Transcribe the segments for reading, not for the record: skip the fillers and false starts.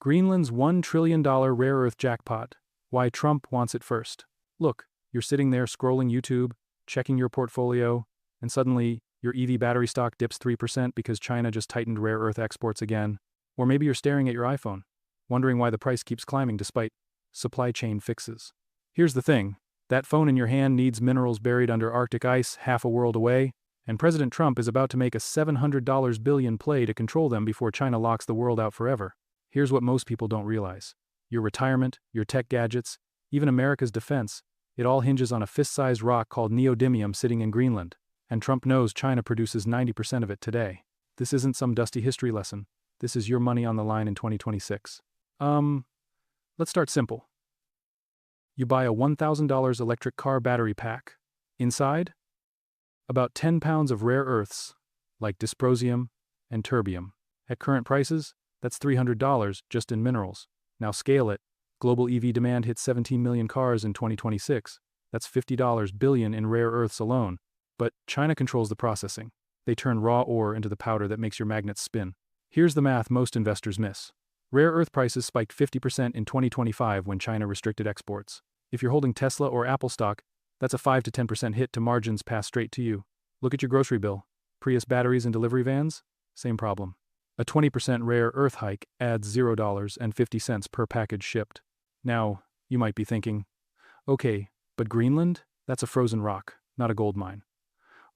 Greenland's $1 trillion rare earth jackpot. Why Trump wants it first. Look, you're sitting there scrolling YouTube, checking your portfolio, and suddenly your EV battery stock dips 3% because China just tightened rare earth exports again. Or maybe you're staring at your iPhone, wondering why the price keeps climbing despite supply chain fixes. Here's the thing, that phone in your hand needs minerals buried under Arctic ice half a world away, and President Trump is about to make a $700 billion play to control them before China locks the world out forever. Here's what most people don't realize. Your retirement, your tech gadgets, even America's defense, it all hinges on a fist-sized rock called neodymium sitting in Greenland, and Trump knows China produces 90% of it today. This isn't some dusty history lesson. This is your money on the line in 2026. Let's start simple. You buy a $1,000 electric car battery pack. Inside? About 10 pounds of rare earths, like dysprosium and terbium. At current prices, that's $300 just in minerals. Now scale it. Global EV demand hits 17 million cars in 2026. That's $50 billion in rare earths alone. But China controls the processing. They turn raw ore into the powder that makes your magnets spin. Here's the math most investors miss. Rare earth prices spiked 50% in 2025 when China restricted exports. If you're holding Tesla or Apple stock, that's a 5 to 10% hit to margins passed straight to you. Look at your grocery bill. Prius batteries and delivery vans? Same problem. A 20% rare earth hike adds $0.50 per package shipped. Now, you might be thinking, okay, but Greenland? That's a frozen rock, not a gold mine.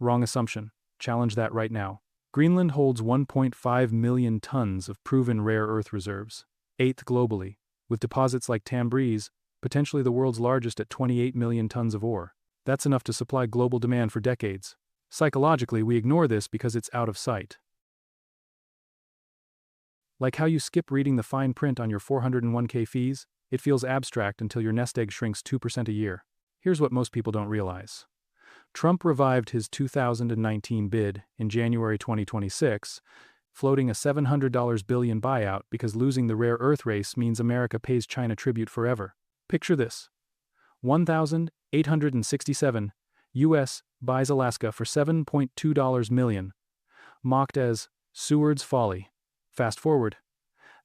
Wrong assumption. Challenge that right now. Greenland holds 1.5 million tons of proven rare earth reserves, 8th globally, with deposits like Tambreez, potentially the world's largest at 28 million tons of ore. That's enough to supply global demand for decades. Psychologically, we ignore this because it's out of sight. Like how you skip reading the fine print on your 401k fees, it feels abstract until your nest egg shrinks 2% a year. Here's what most people don't realize. Trump revived his 2019 bid in January 2026, floating a $700 billion buyout because losing the rare earth race means America pays China tribute forever. Picture this. 1,867 U.S. buys Alaska for $7.2 million, mocked as Seward's folly. Fast forward.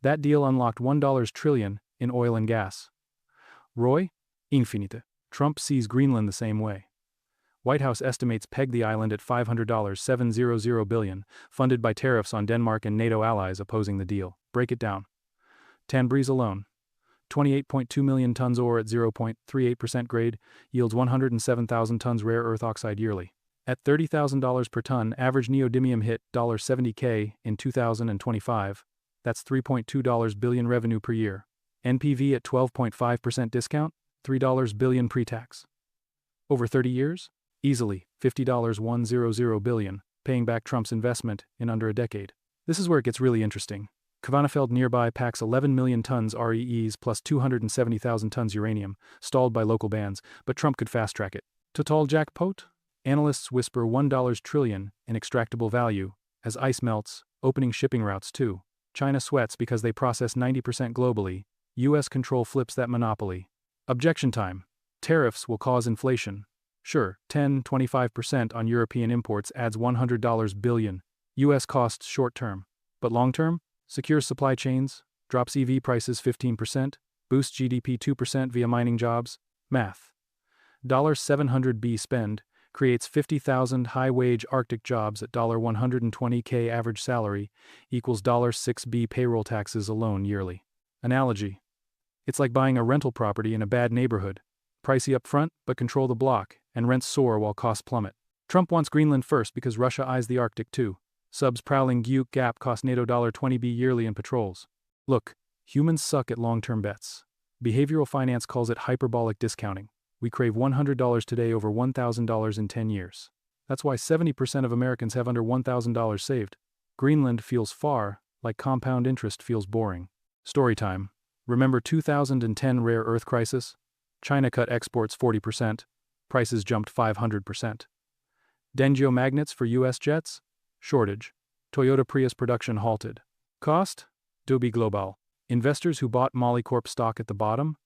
That deal unlocked $1 trillion in oil and gas. Roy? Infinite. Trump sees Greenland the same way. White House estimates peg the island at $500 $700 billion, funded by tariffs on Denmark and NATO allies opposing the deal. Break it down. Tambreez alone. 28.2 million tons ore at 0.38% grade, yields 107,000 tons rare earth oxide yearly. At $30,000 per ton, average neodymium hit $70K in 2025. That's $3.2 billion revenue per year. NPV at 12.5% discount, $3 billion pre-tax. Over 30 years? Easily, $50 billion, paying back Trump's investment in under a decade. This is where it gets really interesting. Kvanefjeld nearby packs 11 million tons REEs plus 270,000 tons uranium, stalled by local bans, but Trump could fast-track it. Total Jackpot? Analysts whisper $1 trillion in extractable value, as ice melts, opening shipping routes too. China sweats because they process 90% globally. US control flips that monopoly. Objection time. Tariffs will cause inflation. Sure, 10-25% on European imports adds $100 billion. US costs short-term. But long-term? Secures supply chains, drops EV prices 15%, boosts GDP 2% via mining jobs. Math. $700 spend creates 50,000 high-wage Arctic jobs at $120K average salary equals $6 payroll taxes alone yearly. Analogy. It's like buying a rental property in a bad neighborhood. Pricey up front, but control the block, and rents soar while costs plummet. Trump wants Greenland first because Russia eyes the Arctic too. Subs prowling Guyuk Gap cost NATO $20 yearly in patrols. Look, humans suck at long-term bets. Behavioral finance calls it hyperbolic discounting. We crave $100 today over $1,000 in 10 years. That's why 70% of Americans have under $1,000 saved. Greenland feels far, like compound interest feels boring. Story time. Remember 2010 rare earth crisis? China cut exports 40%. Prices jumped 500%. Dengio magnets for US jets? Shortage. Toyota Prius production halted. Cost? Dobi Global. Investors who bought Molycorp stock at the bottom?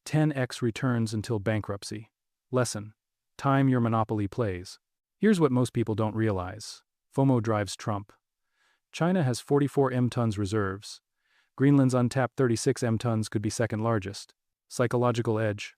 10x returns until bankruptcy. Lesson. Time your monopoly plays. Here's what most people don't realize. FOMO drives Trump. China has 44 M tons reserves. Greenland's untapped 36 tons could be second largest. Psychological edge.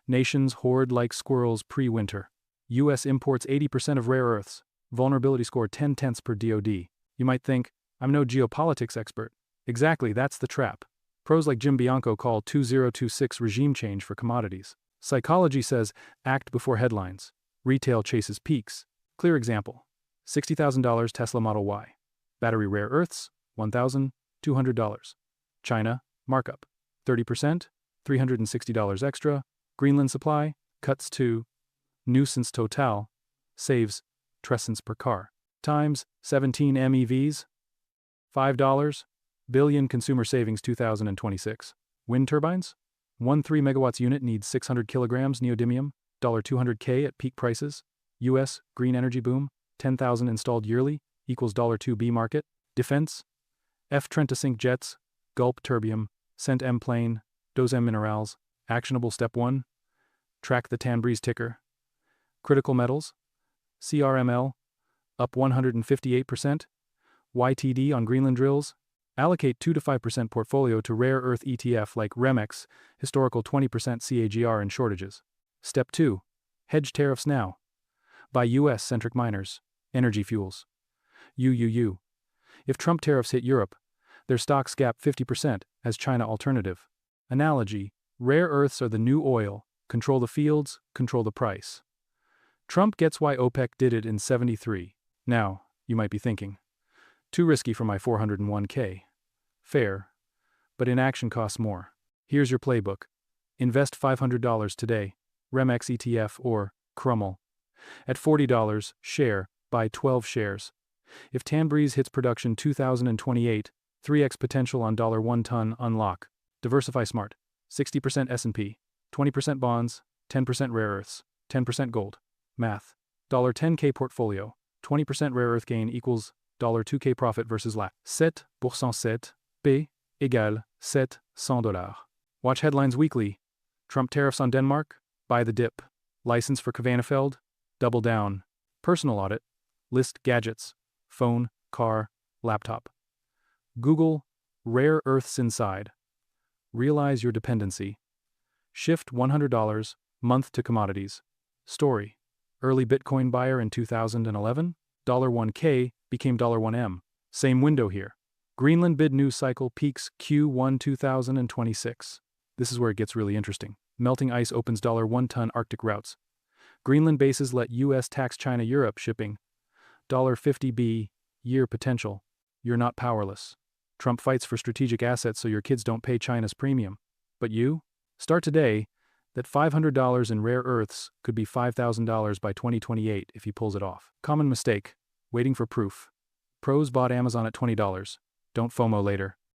Nations hoard like squirrels pre-winter. U.S. imports 80% of rare earths. Vulnerability score 10/10 per DoD. You might think, I'm no geopolitics expert. Exactly, that's the trap. Pros like Jim Bianco call 2026 regime change for commodities. Psychology says, act before headlines. Retail chases peaks. Clear example. $60,000 Tesla Model Y. Battery rare earths, $1,200. China, markup. 30%, $360 extra. Greenland supply, cuts to. Nuisance total, saves, trescents per car. Times, 17 MEVs. $5 billion consumer savings 2026. Wind turbines? 1 3 megawatts unit needs 600 kilograms neodymium, $200K at peak prices. U.S. green energy boom, 10,000 installed yearly, equals $2B market. Defense? F Trentasync jets, Gulp terbium, Cent M plane, Dozem minerals. Actionable step 1. Track the Tanbreeze ticker. Critical metals? CRML, up 158%. YTD on Greenland drills? Allocate 2 to 5% portfolio to rare earth ETF like REMX, historical 20% CAGR and shortages. Step 2. Hedge tariffs now. Buy US-centric miners, energy fuels. UUU. If Trump tariffs hit Europe, their stocks gap 50% as China alternative. Analogy, rare earths are the new oil, control the fields, control the price. Trump gets why OPEC did it in '73. Now, you might be thinking, too risky for my 401k. Fair, but inaction costs more. Here's your playbook. Invest $500 today, REMX ETF or Crummel. At $40, share, buy 12 shares. If Tanbreeze hits production 2028, 3x potential on $1 ton unlock. Diversify smart. 60% S&P, 20% bonds, 10% rare earths, 10% gold. Math. $10K portfolio, 20% rare earth gain equals $2K profit versus la. 7% 7, P égale $700. Watch headlines weekly. Trump tariffs on Denmark? Buy the dip. License for Kvanefeld? Double down. Personal audit? List gadgets. Phone, car, laptop. Google rare earths inside. Realize your dependency. Shift $100 month to commodities. Story. Early Bitcoin buyer in 2011? $1K became $1M. Same window here. Greenland bid news cycle peaks Q1 2026. This is where it gets really interesting. Melting ice opens $1 ton Arctic routes. Greenland bases let US tax China Europe shipping. $50B year potential. You're not powerless. Trump fights for strategic assets so your kids don't pay China's premium. But you? Start today. That $500 in rare earths could be $5,000 by 2028 if he pulls it off. Common mistake. Waiting for proof. Pros bought Amazon at $20. Don't FOMO later.